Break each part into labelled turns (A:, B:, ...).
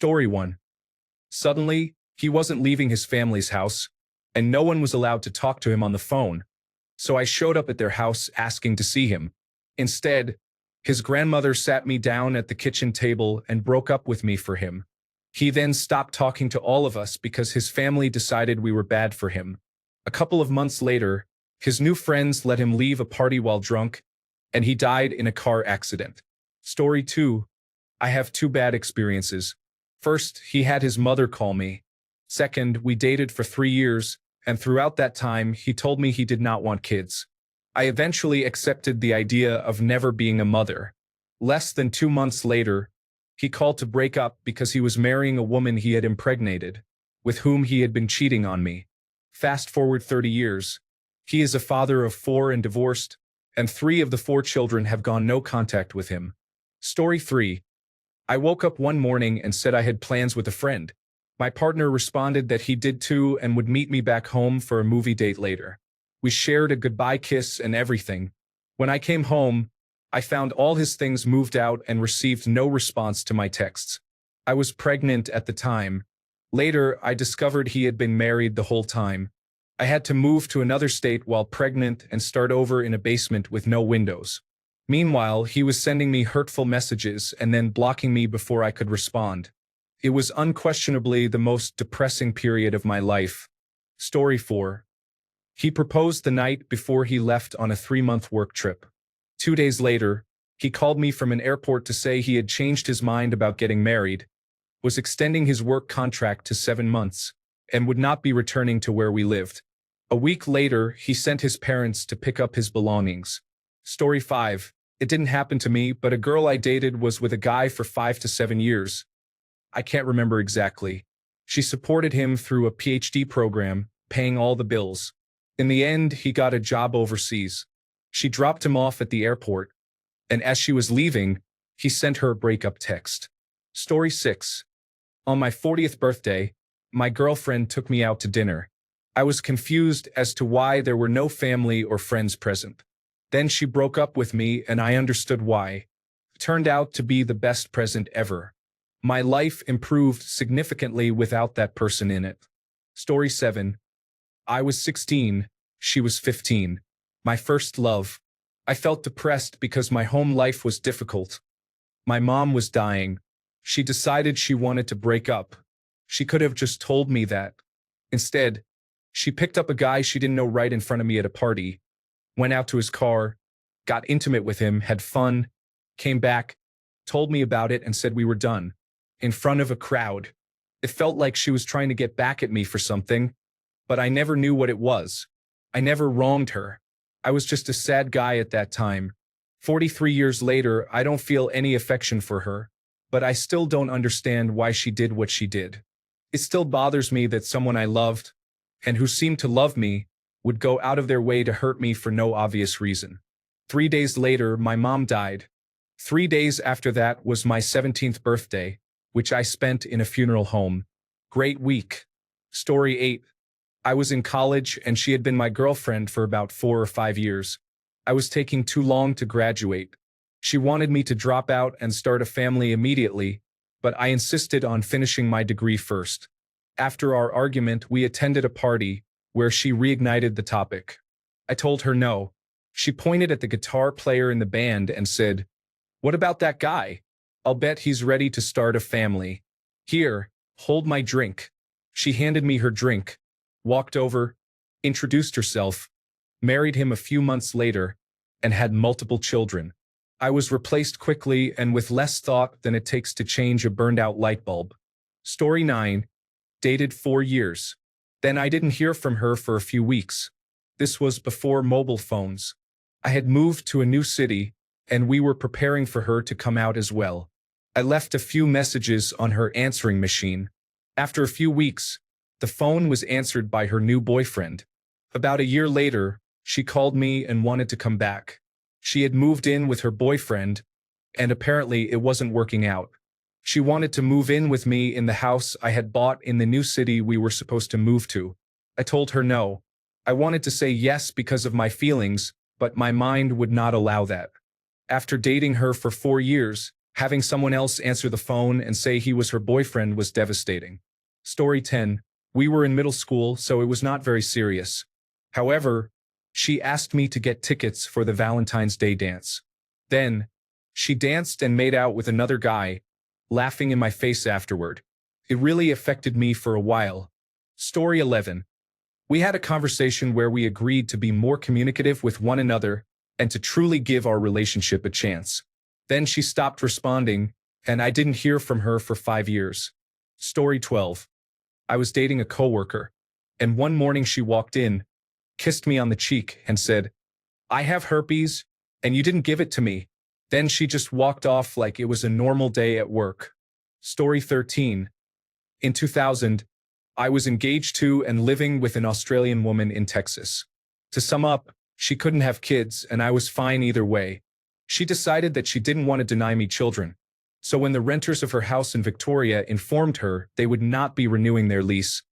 A: Story 1. Suddenly, he wasn't leaving his family's house, and no one was allowed to talk to him on the phone. So I showed up at their house asking to see him. Instead, his grandmother sat me down at the kitchen table and broke up with me for him. He then stopped talking to all of us because his family decided we were bad for him. A couple of months later, his new friends let him leave a party while drunk, and he died in a car accident. Story 2. I have two bad experiences. First, he had his mother call me. Second, we dated for 3 years, and throughout that time, he told me he did not want kids. I eventually accepted the idea of never being a mother. Less than 2 months later, he called to break up because he was marrying a woman he had impregnated, with whom he had been cheating on me. Fast forward 30 years. He is a father of 4 and divorced, and 3 of the 4 children have gone no contact with him. Story 3. I woke up one morning and said I had plans with a friend. My partner responded that he did too and would meet me back home for a movie date later. We shared a goodbye kiss and everything. When I came home, I found all his things moved out and received no response to my texts. I was pregnant at the time. Later, I discovered he had been married the whole time. I had to move to another state while pregnant and start over in a basement with no windows. Meanwhile, he was sending me hurtful messages and then blocking me before I could respond. It was unquestionably the most depressing period of my life. Story 4. He proposed the night before he left on a 3-month work trip. 2 days later, he called me from an airport to say he had changed his mind about getting married, was extending his work contract to 7 months, and would not be returning to where we lived. A week later, he sent his parents to pick up his belongings. Story 5. It didn't happen to me, but a girl I dated was with a guy for 5 to 7 years. I can't remember exactly. She supported him through a PhD program, paying all the bills. In the end, he got a job overseas. She dropped him off at the airport, and as she was leaving, he sent her a breakup text. Story 6. On my 40th birthday, my girlfriend took me out to dinner. I was confused as to why there were no family or friends present. Then she broke up with me and I understood why. It turned out to be the best present ever. My life improved significantly without that person in it. Story 7. I was 16, she was 15. My first love. I felt depressed because my home life was difficult. My mom was dying. She decided she wanted to break up. She could have just told me that. Instead, she picked up a guy she didn't know right in front of me at a party, went out to his car, got intimate with him, had fun, came back, told me about it and said we were done. In front of a crowd. It felt like she was trying to get back at me for something, but I never knew what it was. I never wronged her. I was just a sad guy at that time. 43 years later, I don't feel any affection for her, but I still don't understand why she did what she did. It still bothers me that someone I loved, and who seemed to love me, would go out of their way to hurt me for no obvious reason. 3 days later, my mom died. 3 days after that was my 17th birthday, which I spent in a funeral home. Great week. Story 8. I was in college and she had been my girlfriend for about 4 or 5 years. I was taking too long to graduate. She wanted me to drop out and start a family immediately, but I insisted on finishing my degree first. After our argument, we attended a party where she reignited the topic. I told her no. She pointed at the guitar player in the band and said, "What about that guy? I'll bet he's ready to start a family. Here, hold my drink." She handed me her drink, walked over, introduced herself, married him a few months later, and had multiple children. I was replaced quickly and with less thought than it takes to change a burned-out light bulb. Story 9. Dated 4 years. Then I didn't hear from her for a few weeks. This was before mobile phones. I had moved to a new city, and we were preparing for her to come out as well. I left a few messages on her answering machine. After a few weeks, the phone was answered by her new boyfriend. About a year later, she called me and wanted to come back. She had moved in with her boyfriend, and apparently it wasn't working out. She wanted to move in with me in the house I had bought in the new city we were supposed to move to. I told her no. I wanted to say yes because of my feelings, but my mind would not allow that. After dating her for 4 years, Having someone else answer the phone and say he was her boyfriend was devastating. Story 10. We were in middle school, so it was not very serious. However, she asked me to get tickets for the Valentine's Day dance. Then, she danced and made out with another guy, laughing in my face afterward. It really affected me for a while. Story 11. We had a conversation where we agreed to be more communicative with one another and to truly give our relationship a chance. Then she stopped responding, and I didn't hear from her for 5 years. Story 12. I was dating a coworker, and one morning she walked in, kissed me on the cheek, and said, "I have herpes, and you didn't give it to me." Then she just walked off like it was a normal day at work. Story 13. In 2000, I was engaged to and living with an Australian woman in Texas. To sum up, she couldn't have kids, and I was fine either way. She decided that she didn't want to deny me children. So when the renters of her house in Victoria informed her they would not be renewing their lease,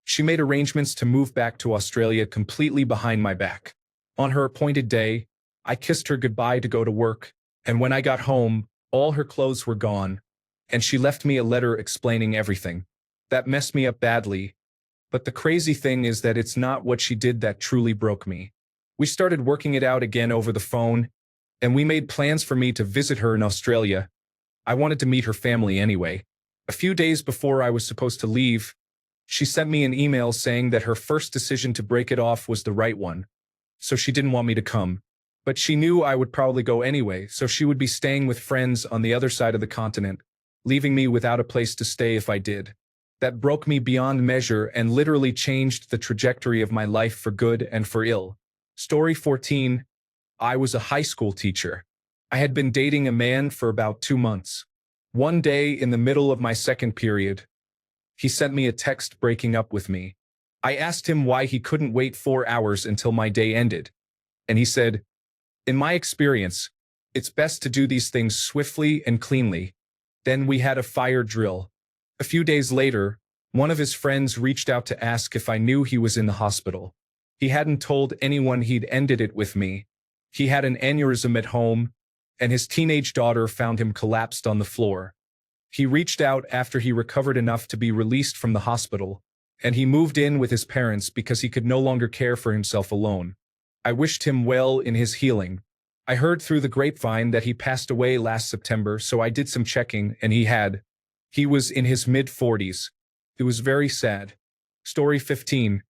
A: she made arrangements to move back to Australia completely behind my back. On her appointed day, I kissed her goodbye to go to work, and when I got home, all her clothes were gone, and she left me a letter explaining everything. That messed me up badly, but the crazy thing is that it's not what she did that truly broke me. We started working it out again over the phone, and we made plans for me to visit her in Australia. I wanted to meet her family anyway. A few days before I was supposed to leave, she sent me an email saying that her first decision to break it off was the right one, so she didn't want me to come. But she knew I would probably go anyway, so she would be staying with friends on the other side of the continent, leaving me without a place to stay if I did. That broke me beyond measure and literally changed the trajectory of my life for good and for ill. Story 14. I was a high school teacher. I had been dating a man for about 2 months. One day in the middle of my second period, he sent me a text breaking up with me. I asked him why he couldn't wait 4 hours until my day ended. And he said, "In my experience, it's best to do these things swiftly and cleanly." Then we had a fire drill. A few days later, one of his friends reached out to ask if I knew he was in the hospital. He hadn't told anyone he'd ended it with me. He had an aneurysm at home, and his teenage daughter found him collapsed on the floor. He reached out after he recovered enough to be released from the hospital, and he moved in with his parents because he could no longer care for himself alone. I wished him well in his healing. I heard through the grapevine that he passed away last September, so I did some checking, and he was in his mid-40s. It was very sad. Story 15.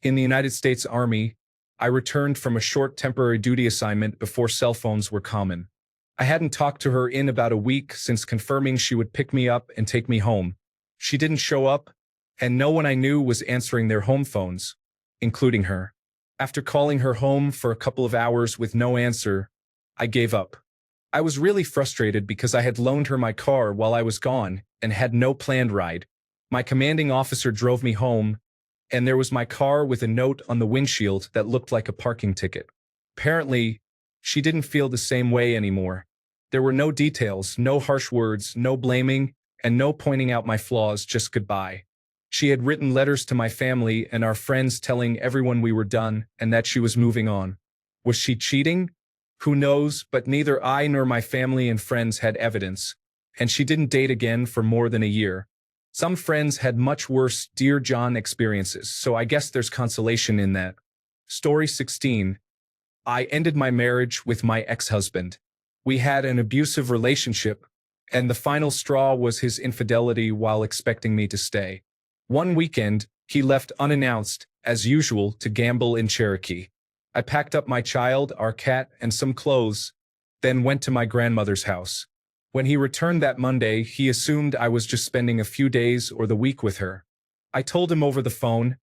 A: In the United States Army, I returned from a short temporary duty assignment before cell phones were common. I hadn't talked to her in about a week since confirming she would pick me up and take me home. She didn't show up, and no one I knew was answering their home phones, including her. After calling her home for a couple of hours with no answer, I gave up. I was really frustrated because I had loaned her my car while I was gone and had no planned ride. My commanding officer drove me home, and there was my car with a note on the windshield that looked like a parking ticket. Apparently, she didn't feel the same way anymore. There were no details, no harsh words, no blaming, and no pointing out my flaws, just goodbye. She had written letters to my family and our friends telling everyone we were done and that she was moving on. Was she cheating? Who knows, but neither I nor my family and friends had evidence, and she didn't date again for more than a year. Some friends had much worse Dear John experiences, so I guess there's consolation in that. Story 16. I ended my marriage with my ex-husband. We had an abusive relationship, and the final straw was his infidelity while expecting me to stay. One weekend, he left unannounced, as usual, to gamble in Cherokee. I packed up my child, our cat, and some clothes, then went to my grandmother's house. When he returned that Monday, he assumed I was just spending a few days or the week with her. I told him over the phone,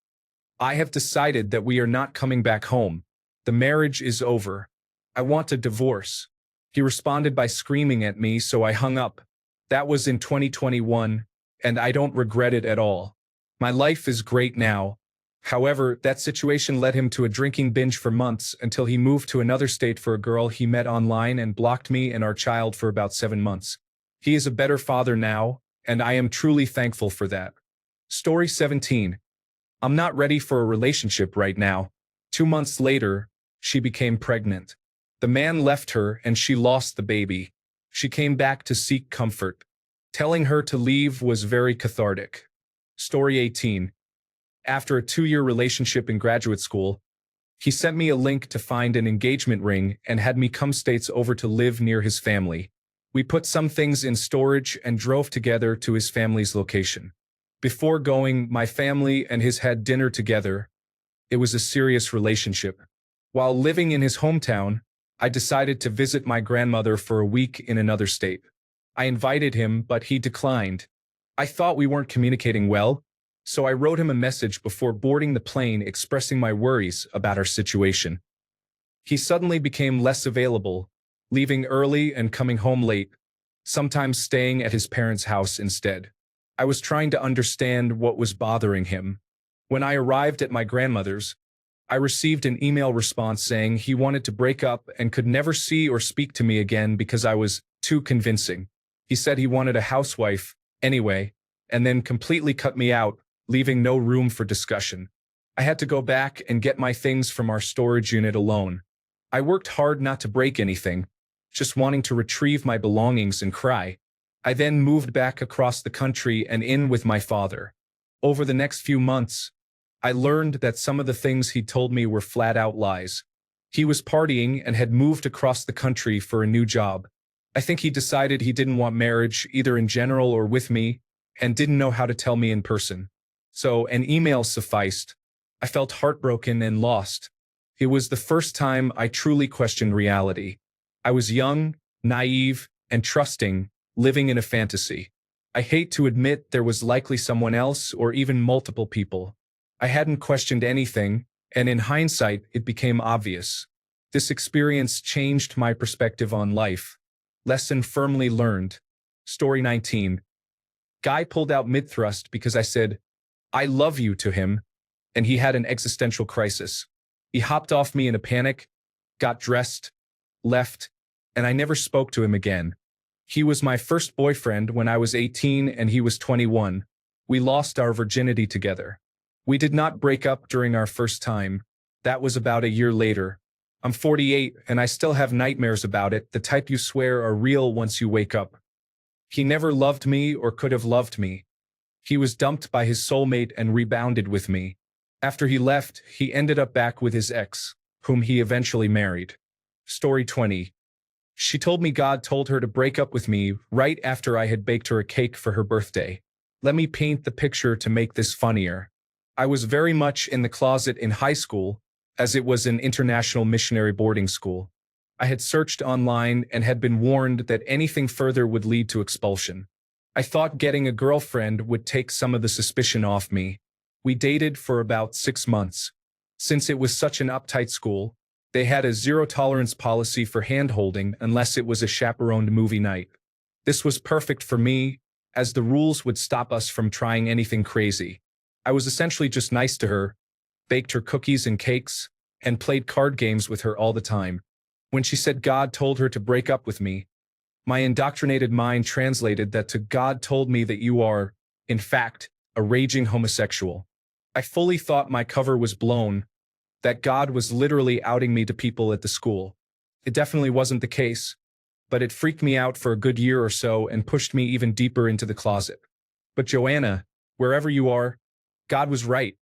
A: "I have decided that we are not coming back home. The marriage is over. I want a divorce." He responded by screaming at me, so I hung up. That was in 2021, and I don't regret it at all. My life is great now. However, that situation led him to a drinking binge for months until he moved to another state for a girl he met online and blocked me and our child for about 7 months. He is a better father now, and I am truly thankful for that. Story 17. I'm not ready for a relationship right now. 2 months later, she became pregnant. The man left her and she lost the baby. She came back to seek comfort. Telling her to leave was very cathartic. Story 18. After a 2-year relationship in graduate school, he sent me a link to find an engagement ring and had me come states over to live near his family. We put some things in storage and drove together to his family's location. Before going, my family and his had dinner together. It was a serious relationship. While living in his hometown, I decided to visit my grandmother for a week in another state. I invited him, but he declined. I thought we weren't communicating well, so I wrote him a message before boarding the plane expressing my worries about our situation. He suddenly became less available, leaving early and coming home late, sometimes staying at his parents' house instead. I was trying to understand what was bothering him. When I arrived at my grandmother's, I received an email response saying he wanted to break up and could never see or speak to me again because I was too convincing. He said he wanted a housewife, anyway, and then completely cut me out, leaving no room for discussion. I had to go back and get my things from our storage unit alone. I worked hard not to break anything, just wanting to retrieve my belongings and cry. I then moved back across the country and in with my father. Over the next few months, I learned that some of the things he told me were flat-out lies. He was partying and had moved across the country for a new job. I think he decided he didn't want marriage, either in general or with me, and didn't know how to tell me in person. So an email sufficed. I felt heartbroken and lost. It was the first time I truly questioned reality. I was young, naive, and trusting, living in a fantasy. I hate to admit there was likely someone else or even multiple people. I hadn't questioned anything, and in hindsight, it became obvious. This experience changed my perspective on life. Lesson firmly learned. Story 19. Guy pulled out mid-thrust because I said, "I love you" to him, and he had an existential crisis. He hopped off me in a panic, got dressed, left, and I never spoke to him again. He was my first boyfriend when I was 18 and he was 21. We lost our virginity together. We did not break up during our first time. That was about a year later. I'm 48 and I still have nightmares about it, the type you swear are real once you wake up. He never loved me or could have loved me. He was dumped by his soulmate and rebounded with me. After he left, he ended up back with his ex, whom he eventually married. Story 20. She told me God told her to break up with me right after I had baked her a cake for her birthday. Let me paint the picture to make this funnier. I was very much in the closet in high school, as it was an international missionary boarding school. I had searched online and had been warned that anything further would lead to expulsion. I thought getting a girlfriend would take some of the suspicion off me. We dated for about 6 months. Since it was such an uptight school, they had a zero-tolerance policy for hand-holding unless it was a chaperoned movie night. This was perfect for me, as the rules would stop us from trying anything crazy. I was essentially just nice to her, baked her cookies and cakes, and played card games with her all the time. When she said God told her to break up with me, my indoctrinated mind translated that to God told me that you are, in fact, a raging homosexual. I fully thought my cover was blown, that God was literally outing me to people at the school. It definitely wasn't the case, but it freaked me out for a good year or so and pushed me even deeper into the closet. But Joanna, wherever you are, God was right.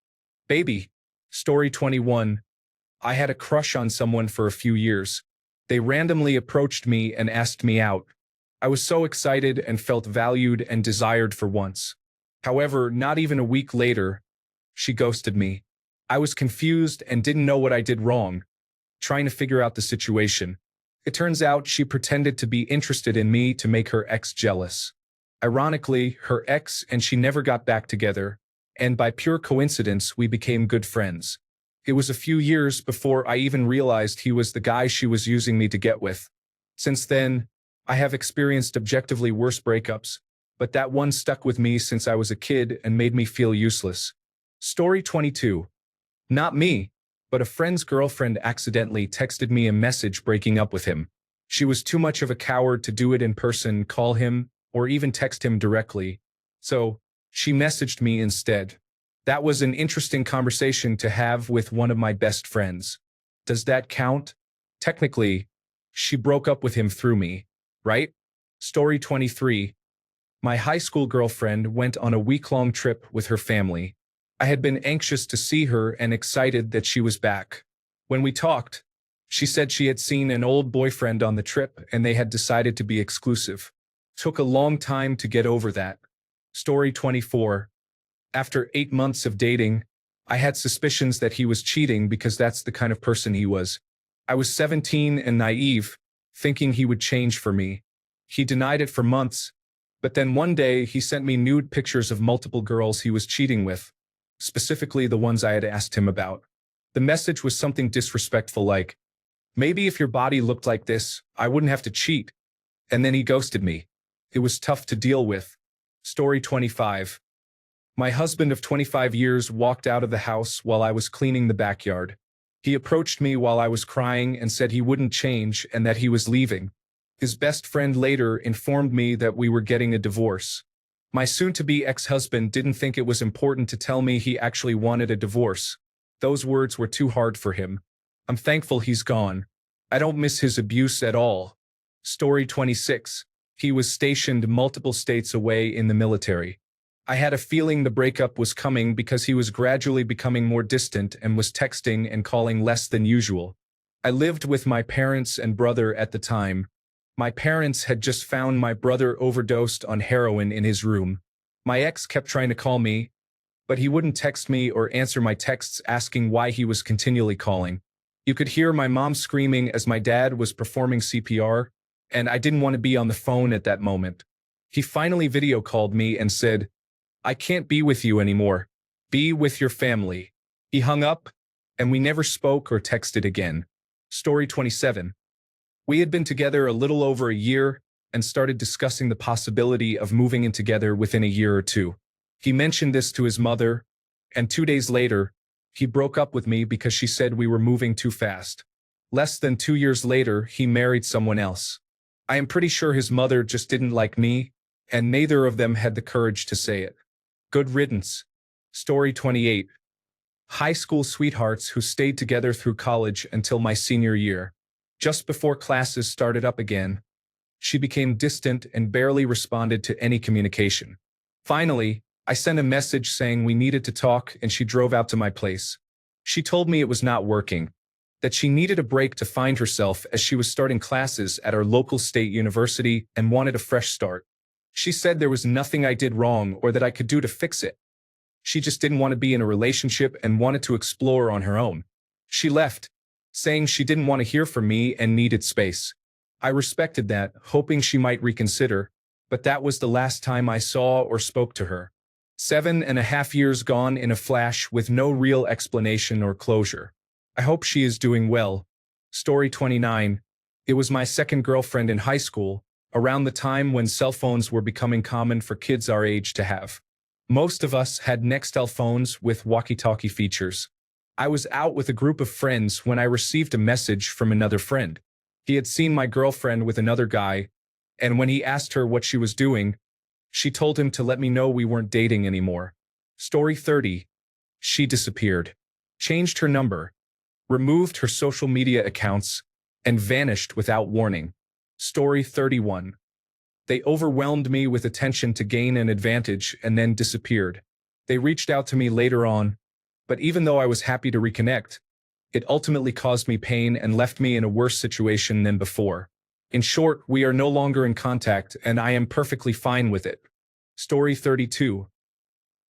A: Baby. Story 21. I had a crush on someone for a few years. They randomly approached me and asked me out. I was so excited and felt valued and desired for once. However, not even a week later, she ghosted me. I was confused and didn't know what I did wrong, trying to figure out the situation. It turns out she pretended to be interested in me to make her ex jealous. Ironically, her ex and she never got back together, and by pure coincidence, we became good friends. It was a few years before I even realized he was the guy she was using me to get with. Since then, I have experienced objectively worse breakups, but that one stuck with me since I was a kid and made me feel useless. Story 22. Not me, but a friend's girlfriend accidentally texted me a message breaking up with him. She was too much of a coward to do it in person, call him, or even text him directly, so she messaged me instead. That was an interesting conversation to have with one of my best friends. Does that count? Technically, she broke up with him through me, right? Story 23. My high school girlfriend went on a week-long trip with her family. I had been anxious to see her and excited that she was back. When we talked, she said she had seen an old boyfriend on the trip and they had decided to be exclusive. Took a long time to get over that. Story 24. After 8 months of dating, I had suspicions that he was cheating because that's the kind of person he was. I was 17 and naive, thinking he would change for me. He denied it for months, but then one day he sent me nude pictures of multiple girls he was cheating with, specifically the ones I had asked him about. The message was something disrespectful like, "Maybe if your body looked like this, I wouldn't have to cheat." And then he ghosted me. It was tough to deal with. Story 25. My husband of 25 years walked out of the house while I was cleaning the backyard. He approached me while I was crying and said he wouldn't change and that he was leaving. His best friend later informed me that we were getting a divorce. My soon-to-be ex-husband didn't think it was important to tell me he actually wanted a divorce. Those words were too hard for him. I'm thankful he's gone. I don't miss his abuse at all. Story 26. He was stationed multiple states away in the military. I had a feeling the breakup was coming because he was gradually becoming more distant and was texting and calling less than usual. I lived with my parents and brother at the time. My parents had just found my brother overdosed on heroin in his room. My ex kept trying to call me, but he wouldn't text me or answer my texts asking why he was continually calling. You could hear my mom screaming as my dad was performing CPR, and I didn't want to be on the phone at that moment. He finally video called me and said, "I can't be with you anymore. Be with your family." He hung up, and we never spoke or texted again. Story 27. We had been together a little over a year and started discussing the possibility of moving in together within a year or two. He mentioned this to his mother, and 2 days later, he broke up with me because she said we were moving too fast. Less than 2 years later, he married someone else. I am pretty sure his mother just didn't like me, and neither of them had the courage to say it. Good riddance. Story 28. High school sweethearts who stayed together through college until my senior year. Just before classes started up again, she became distant and barely responded to any communication. Finally, I sent a message saying we needed to talk and she drove out to my place. She told me it was not working, that she needed a break to find herself as she was starting classes at our local state university and wanted a fresh start. She said there was nothing I did wrong or that I could do to fix it. She just didn't want to be in a relationship and wanted to explore on her own. She left, saying she didn't want to hear from me and needed space. I respected that, hoping she might reconsider, but that was the last time I saw or spoke to her. 7.5 years gone in a flash with no real explanation or closure. I hope she is doing well. Story 29. It was my second girlfriend in high school, around the time when cell phones were becoming common for kids our age to have. Most of us had Nextel phones with walkie-talkie features. I was out with a group of friends when I received a message from another friend. He had seen my girlfriend with another guy, and when he asked her what she was doing, she told him to let me know we weren't dating anymore. Story 30. She disappeared, changed her number, removed her social media accounts, and vanished without warning. Story 31. They overwhelmed me with attention to gain an advantage and then disappeared. They reached out to me later on, but even though I was happy to reconnect, it ultimately caused me pain and left me in a worse situation than before. In short, we are no longer in contact and I am perfectly fine with it. Story 32.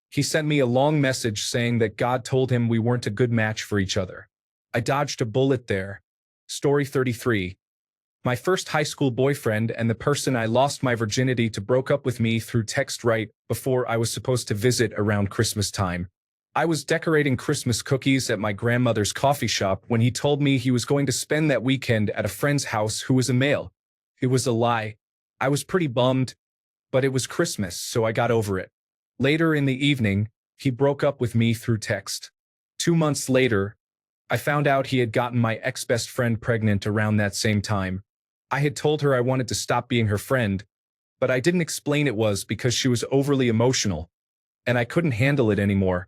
A: He sent me a long message saying that God told him we weren't a good match for each other. I dodged a bullet there. Story 33. My first high school boyfriend and the person I lost my virginity to broke up with me through text right before I was supposed to visit around Christmas time. I was decorating Christmas cookies at my grandmother's coffee shop when he told me he was going to spend that weekend at a friend's house who was a male. It was a lie. I was pretty bummed, but it was Christmas, so I got over it. Later in the evening, he broke up with me through text. 2 months later, I found out he had gotten my ex-best friend pregnant around that same time. I had told her I wanted to stop being her friend, but I didn't explain it was because she was overly emotional, and I couldn't handle it anymore.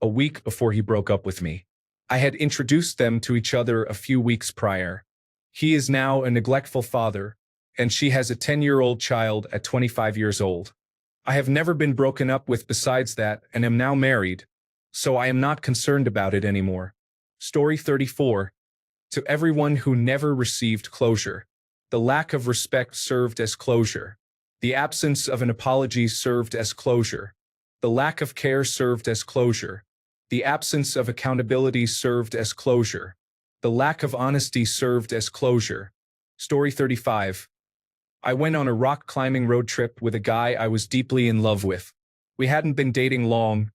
A: A week before he broke up with me, I had introduced them to each other a few weeks prior. He is now a neglectful father, and she has a 10-year-old child at 25 years old. I have never been broken up with besides that and am now married, so I am not concerned about it anymore. Story 34. To everyone who never received closure. The lack of respect served as closure. The absence of an apology served as closure. The lack of care served as closure. The absence of accountability served as closure. The lack of honesty served as closure. Story 35. I went on a rock climbing road trip with a guy I was deeply in love with. We hadn't been dating long,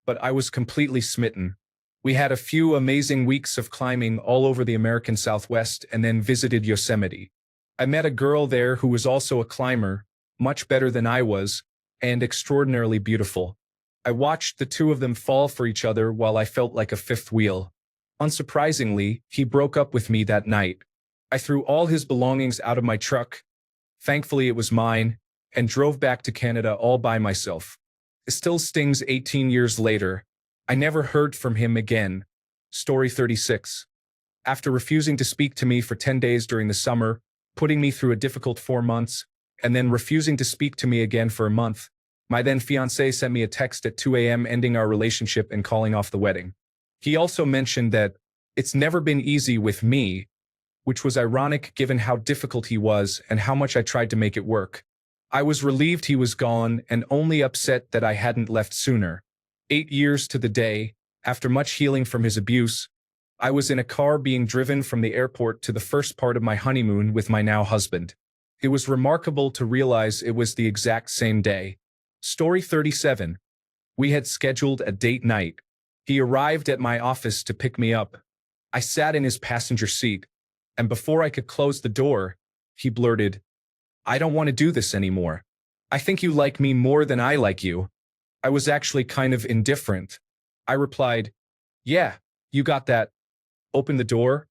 A: but I was completely smitten. We had a few amazing weeks of climbing all over the American Southwest and then visited Yosemite. I met a girl there who was also a climber, much better than I was, and extraordinarily beautiful. I watched the two of them fall for each other while I felt like a fifth wheel. Unsurprisingly, he broke up with me that night. I threw all his belongings out of my truck, thankfully it was mine, and drove back to Canada all by myself. It still stings 18 years later. I never heard from him again. Story 36. After refusing to speak to me for 10 days during the summer, putting me through a difficult 4 months, and then refusing to speak to me again for a month, my then fiancé sent me a text at 2 a.m. ending our relationship and calling off the wedding. He also mentioned that it's never been easy with me, which was ironic given how difficult he was and how much I tried to make it work. I was relieved he was gone and only upset that I hadn't left sooner. 8 years to the day, after much healing from his abuse, I was in a car being driven from the airport to the first part of my honeymoon with my now husband. It was remarkable to realize it was the exact same day. Story 37. We had scheduled a date night. He arrived at my office to pick me up. I sat in his passenger seat, and before I could close the door, he blurted, "I don't want to do this anymore. I think you like me more than I like you." I was actually kind of indifferent. I replied, "Yeah, you got that." Opened the door,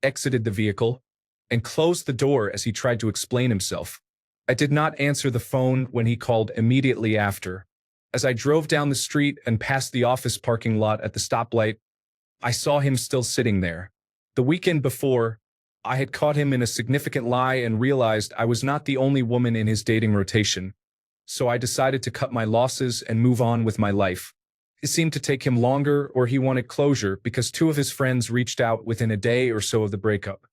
A: exited the vehicle, and closed the door as he tried to explain himself. I did not answer the phone when he called immediately after. As I drove down the street and past the office parking lot at the stoplight, I saw him still sitting there. The weekend before, I had caught him in a significant lie and realized I was not the only woman in his dating rotation. So I decided to cut my losses and move on with my life. It seemed to take him longer, or he wanted closure because 2 of his friends reached out within a day or so of the breakup.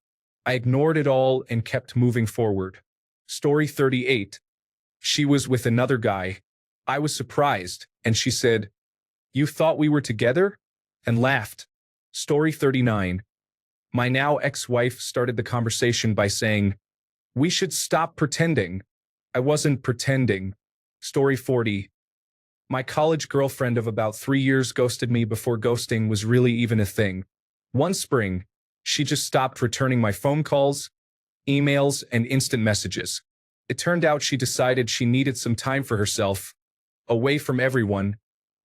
A: I ignored it all and kept moving forward. Story 38. She was with another guy. I was surprised, and she said, "You thought we were together?" and laughed. Story 39. My now ex-wife started the conversation by saying, "We should stop pretending." I wasn't pretending. Story 40. My college girlfriend of about 3 years ghosted me before ghosting was really even a thing. One spring, she just stopped returning my phone calls, emails, and instant messages. It turned out she decided she needed some time for herself, away from everyone,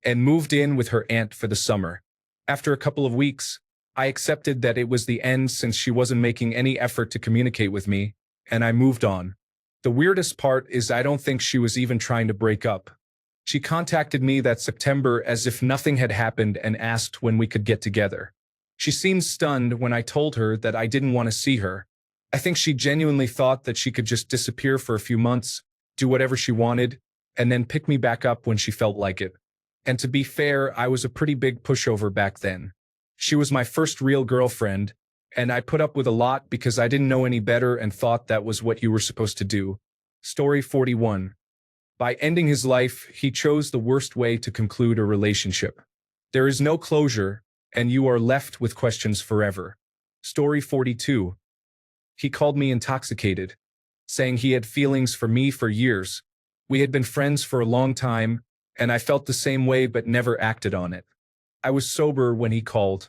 A: and moved in with her aunt for the summer. After a couple of weeks, I accepted that it was the end since she wasn't making any effort to communicate with me, and I moved on. The weirdest part is I don't think she was even trying to break up. She contacted me that September as if nothing had happened and asked when we could get together. She seemed stunned when I told her that I didn't want to see her. I think she genuinely thought that she could just disappear for a few months, do whatever she wanted, and then pick me back up when she felt like it. And to be fair, I was a pretty big pushover back then. She was my first real girlfriend, and I put up with a lot because I didn't know any better and thought that was what you were supposed to do. Story 41. By ending his life, he chose the worst way to conclude a relationship. There is no closure, and you are left with questions forever. Story 42. He called me intoxicated, saying he had feelings for me for years. We had been friends for a long time, and I felt the same way but never acted on it. I was sober when he called.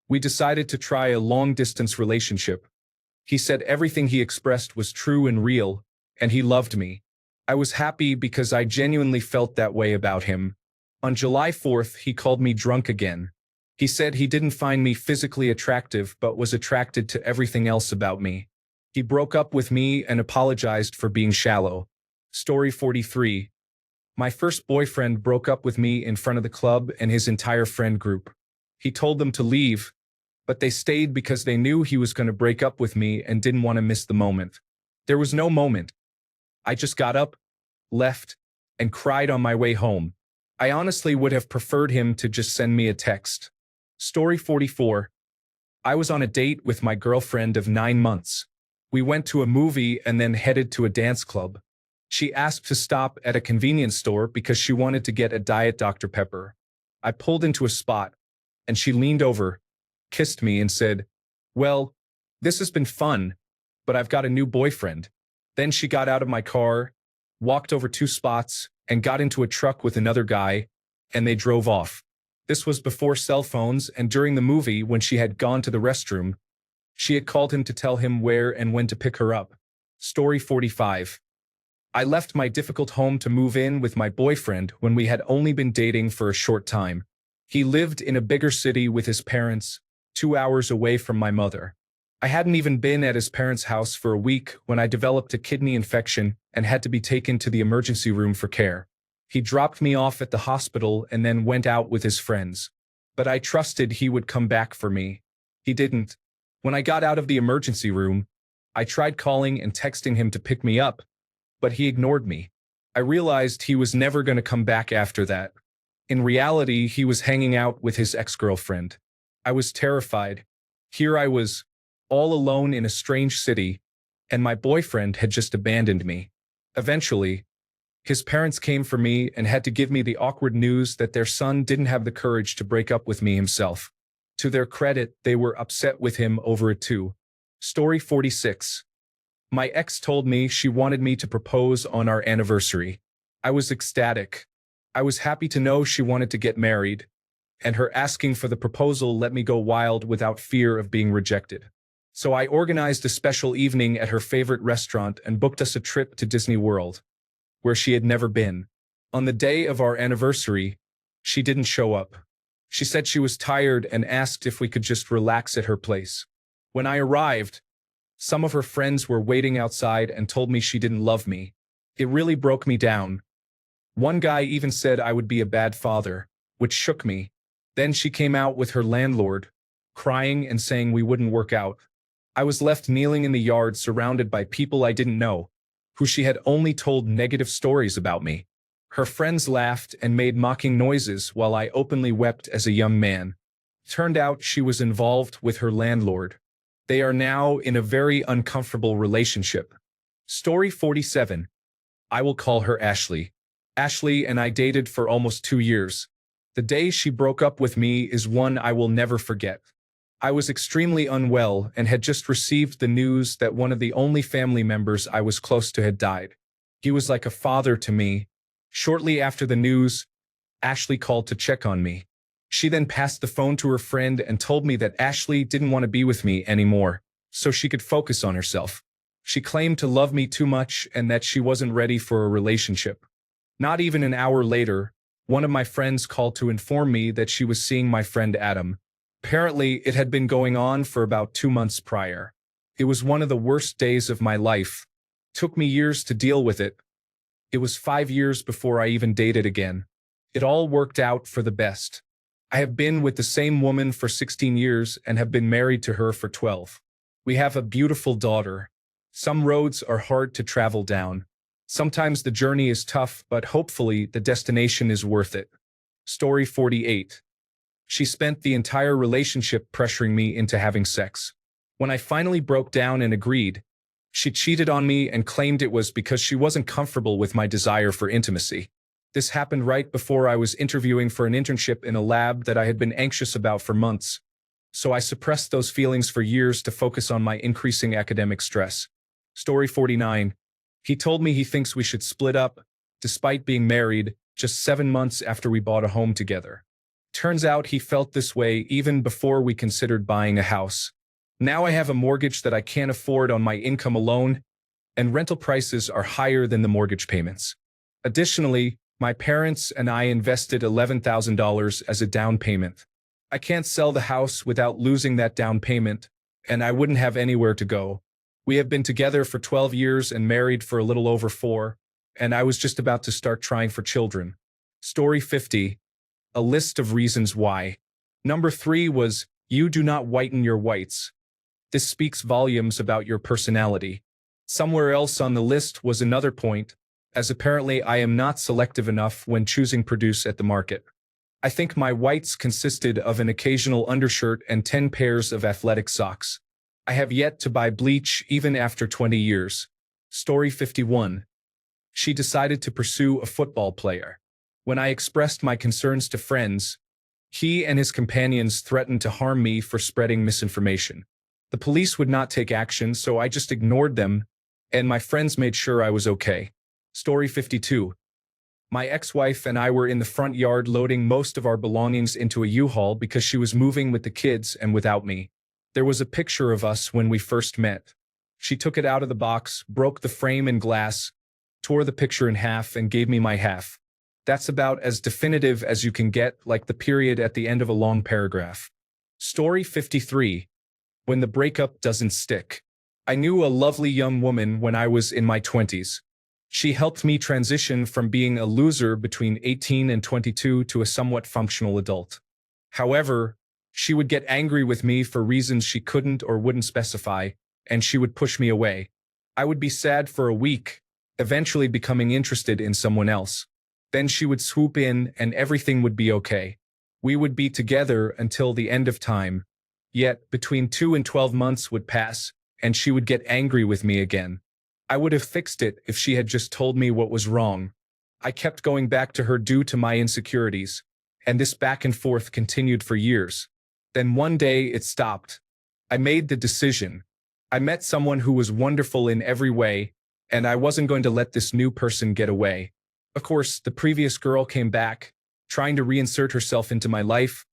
A: We decided to try a long-distance relationship. He said everything he expressed was true and real, and he loved me. I was happy because I genuinely felt that way about him. On July 4th, he called me drunk again. He said he didn't find me physically attractive but was attracted to everything else about me. He broke up with me and apologized for being shallow. Story 43. My first boyfriend broke up with me in front of the club and his entire friend group. He told them to leave, but they stayed because they knew he was going to break up with me and didn't want to miss the moment. There was no moment. I just got up, left, and cried on my way home. I honestly would have preferred him to just send me a text. Story 44. I was on a date with my girlfriend of 9 months. We went to a movie and then headed to a dance club. She asked to stop at a convenience store because she wanted to get a Diet Dr. Pepper. I pulled into a spot, and she leaned over, kissed me, and said, "Well, this has been fun, but I've got a new boyfriend." Then she got out of my car, walked over 2 spots, and got into a truck with another guy, and they drove off. This was before cell phones, and during the movie, when she had gone to the restroom, she had called him to tell him where and when to pick her up. Story 45. I left my difficult home to move in with my boyfriend when we had only been dating for a short time. He lived in a bigger city with his parents, 2 hours away from my mother. I hadn't even been at his parents' house for a week when I developed a kidney infection and had to be taken to the emergency room for care. He dropped me off at the hospital and then went out with his friends. But I trusted he would come back for me. He didn't. When I got out of the emergency room, I tried calling and texting him to pick me up, but he ignored me. I realized he was never going to come back after that. In reality, he was hanging out with his ex-girlfriend. I was terrified. Here I was, all alone in a strange city, and my boyfriend had just abandoned me. Eventually, his parents came for me and had to give me the awkward news that their son didn't have the courage to break up with me himself. To their credit, they were upset with him over it too. Story 46. My ex told me she wanted me to propose on our anniversary. I was ecstatic. I was happy to know she wanted to get married, and her asking for the proposal let me go wild without fear of being rejected. So I organized a special evening at her favorite restaurant and booked us a trip to Disney World, where she had never been. On the day of our anniversary, she didn't show up. She said she was tired and asked if we could just relax at her place. When I arrived, some of her friends were waiting outside and told me she didn't love me. It really broke me down. One guy even said I would be a bad father, which shook me. Then she came out with her landlord, crying and saying we wouldn't work out. I was left kneeling in the yard surrounded by people I didn't know, who she had only told negative stories about me. Her friends laughed and made mocking noises while I openly wept as a young man. Turned out she was involved with her landlord. They are now in a very uncomfortable relationship. Story 47. I will call her Ashley. Ashley and I dated for almost 2 years. The day she broke up with me is one I will never forget. I was extremely unwell and had just received the news that one of the only family members I was close to had died. He was like a father to me. Shortly after the news, Ashley called to check on me. She then passed the phone to her friend and told me that Ashley didn't want to be with me anymore, so she could focus on herself. She claimed to love me too much and that she wasn't ready for a relationship. Not even an hour later, one of my friends called to inform me that she was seeing my friend Adam. Apparently, it had been going on for about 2 months prior. It was one of the worst days of my life. Took me years to deal with it. It was 5 years before I even dated again. It all worked out for the best. I have been with the same woman for 16 years and have been married to her for 12. We have a beautiful daughter. Some roads are hard to travel down. Sometimes the journey is tough, but hopefully the destination is worth it. Story 48. She spent the entire relationship pressuring me into having sex. When I finally broke down and agreed, she cheated on me and claimed it was because she wasn't comfortable with my desire for intimacy. This happened right before I was interviewing for an internship in a lab that I had been anxious about for months. So I suppressed those feelings for years to focus on my increasing academic stress. Story 49. He told me he thinks we should split up, despite being married, just 7 months after we bought a home together. Turns out he felt this way even before we considered buying a house. Now I have a mortgage that I can't afford on my income alone, and rental prices are higher than the mortgage payments. Additionally, my parents and I invested $11,000 as a down payment. I can't sell the house without losing that down payment, and I wouldn't have anywhere to go. We have been together for 12 years and married for a little over 4, and I was just about to start trying for children. Story 50. A list of reasons why. Number 3 was, you do not whiten your whites. This speaks volumes about your personality. Somewhere else on the list was another point, as apparently I am not selective enough when choosing produce at the market. I think my whites consisted of an occasional undershirt and 10 pairs of athletic socks. I have yet to buy bleach even after 20 years. Story 51. She decided to pursue a football player. When I expressed my concerns to friends, he and his companions threatened to harm me for spreading misinformation. The police would not take action, so I just ignored them, and my friends made sure I was okay. Story 52. My ex-wife and I were in the front yard loading most of our belongings into a U-Haul because she was moving with the kids and without me. There was a picture of us when we first met. She took it out of the box, broke the frame and glass, tore the picture in half, and gave me my half. That's about as definitive as you can get, like the period at the end of a long paragraph. Story 53. When the breakup doesn't stick. I knew a lovely young woman when I was in my 20s. She helped me transition from being a loser between 18 and 22 to a somewhat functional adult. However, she would get angry with me for reasons she couldn't or wouldn't specify, and she would push me away. I would be sad for a week, eventually becoming interested in someone else. Then she would swoop in and everything would be okay. We would be together until the end of time. Yet, between 2 and 12 months would pass, and she would get angry with me again. I would have fixed it if she had just told me what was wrong. I kept going back to her due to my insecurities, and this back and forth continued for years. Then one day it stopped. I made the decision. I met someone who was wonderful in every way, and I wasn't going to let this new person get away. Of course, the previous girl came back, trying to reinsert herself into my life,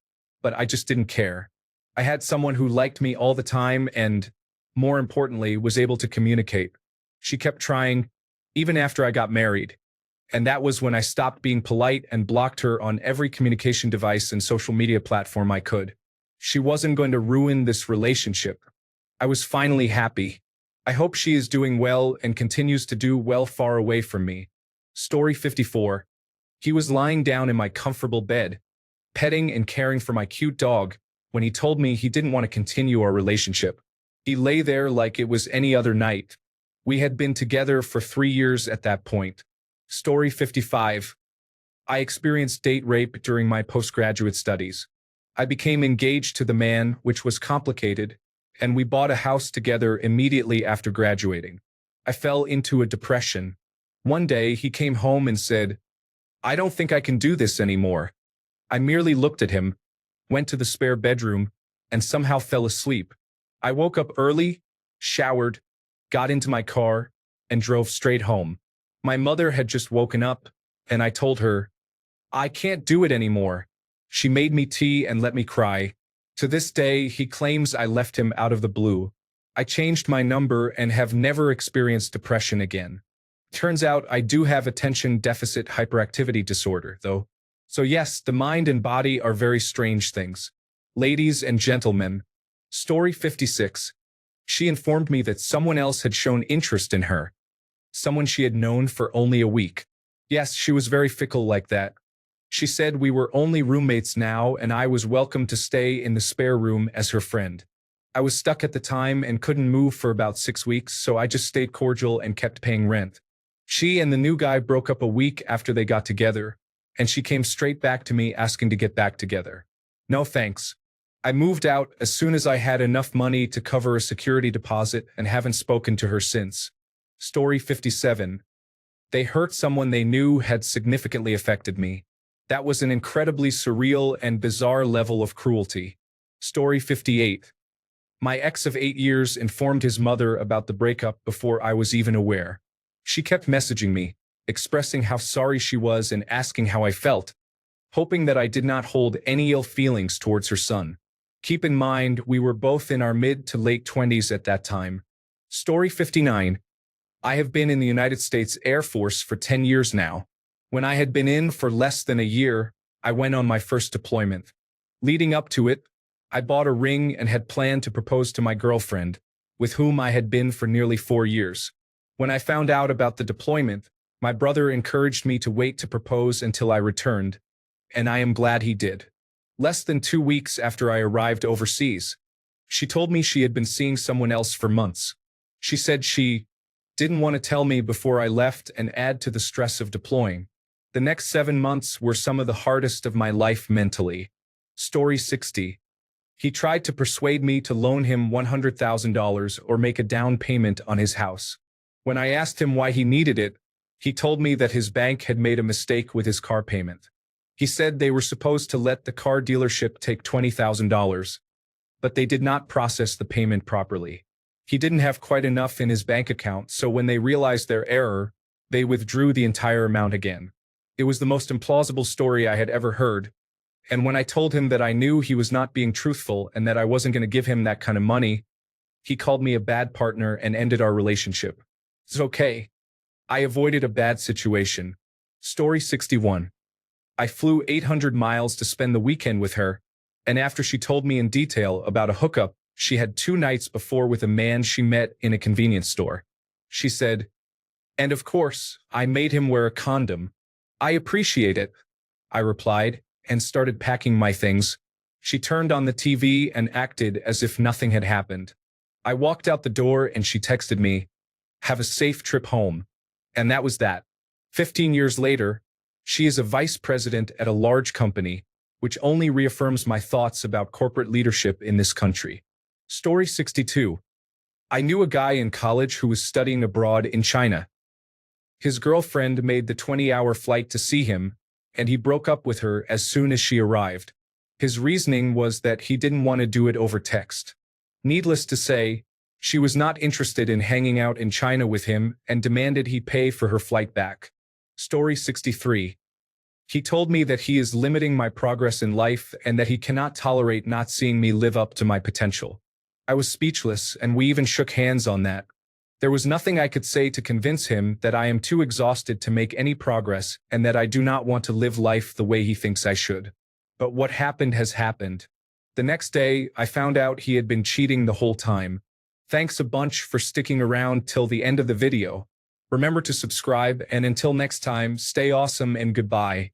A: but I just didn't care. I had someone who liked me all the time and, more importantly, was able to communicate. She kept trying, even after I got married. And that was when I stopped being polite and blocked her on every communication device and social media platform I could. She wasn't going to ruin this relationship. I was finally happy. I hope she is doing well and continues to do well far away from me. Story 54. He was lying down in my comfortable bed, petting and caring for my cute dog, when he told me he didn't want to continue our relationship. He lay there like it was any other night. We had been together for 3 years at that point. Story 55. I experienced date rape during my postgraduate studies. I became engaged to the man, which was complicated, and we bought a house together immediately after graduating. I fell into a depression. One day he came home and said, "I don't think I can do this anymore." I merely looked at him, went to the spare bedroom, and somehow fell asleep. I woke up early, showered, got into my car, and drove straight home. My mother had just woken up, and I told her, "I can't do it anymore." She made me tea and let me cry. To this day, he claims I left him out of the blue. I changed my number and have never experienced depression again. Turns out I do have attention deficit hyperactivity disorder, though. So yes, the mind and body are very strange things. Ladies and gentlemen, Story 56. She informed me that someone else had shown interest in her. Someone she had known for only a week. Yes, she was very fickle like that. She said we were only roommates now and I was welcome to stay in the spare room as her friend. I was stuck at the time and couldn't move for about 6 weeks, so I just stayed cordial and kept paying rent. She and the new guy broke up a week after they got together, and she came straight back to me asking to get back together. No thanks. I moved out as soon as I had enough money to cover a security deposit and haven't spoken to her since. Story 57. They hurt someone they knew had significantly affected me. That was an incredibly surreal and bizarre level of cruelty. Story 58. My ex of 8 years informed his mother about the breakup before I was even aware. She kept messaging me, expressing how sorry she was and asking how I felt, hoping that I did not hold any ill feelings towards her son. Keep in mind, we were both in our mid to late 20s at that time. Story 59. I have been in the United States Air Force for 10 years now. When I had been in for less than a year, I went on my first deployment. Leading up to it, I bought a ring and had planned to propose to my girlfriend, with whom I had been for nearly 4 years. When I found out about the deployment, my brother encouraged me to wait to propose until I returned, and I am glad he did. Less than 2 weeks after I arrived overseas, she told me she had been seeing someone else for months. She said she didn't want to tell me before I left and add to the stress of deploying. The next 7 months were some of the hardest of my life mentally. Story 60. He tried to persuade me to loan him $100,000 or make a down payment on his house. When I asked him why he needed it, he told me that his bank had made a mistake with his car payment. He said they were supposed to let the car dealership take $20,000, but they did not process the payment properly. He didn't have quite enough in his bank account, so when they realized their error, they withdrew the entire amount again. It was the most implausible story I had ever heard, and when I told him that I knew he was not being truthful and that I wasn't going to give him that kind of money, he called me a bad partner and ended our relationship. It's okay. I avoided a bad situation. Story 61. I flew 800 miles to spend the weekend with her, and after she told me in detail about a hookup she had 2 nights before with a man she met in a convenience store, she said, "And of course, I made him wear a condom." "I appreciate it," I replied, and started packing my things. She turned on the TV and acted as if nothing had happened. I walked out the door and she texted me, "Have a safe trip home." And that was that. 15 years later, she is a vice president at a large company, which only reaffirms my thoughts about corporate leadership in this country. Story 62. I knew a guy in college who was studying abroad in China. His girlfriend made the 20-hour flight to see him, and he broke up with her as soon as she arrived. His reasoning was that he didn't want to do it over text. Needless to say, she was not interested in hanging out in China with him and demanded he pay for her flight back. Story 63. He told me that he is limiting my progress in life and that he cannot tolerate not seeing me live up to my potential. I was speechless, and we even shook hands on that. There was nothing I could say to convince him that I am too exhausted to make any progress and that I do not want to live life the way he thinks I should. But what happened has happened. The next day, I found out he had been cheating the whole time. Thanks a bunch for sticking around till the end of the video. Remember to subscribe, and until next time, stay awesome and goodbye.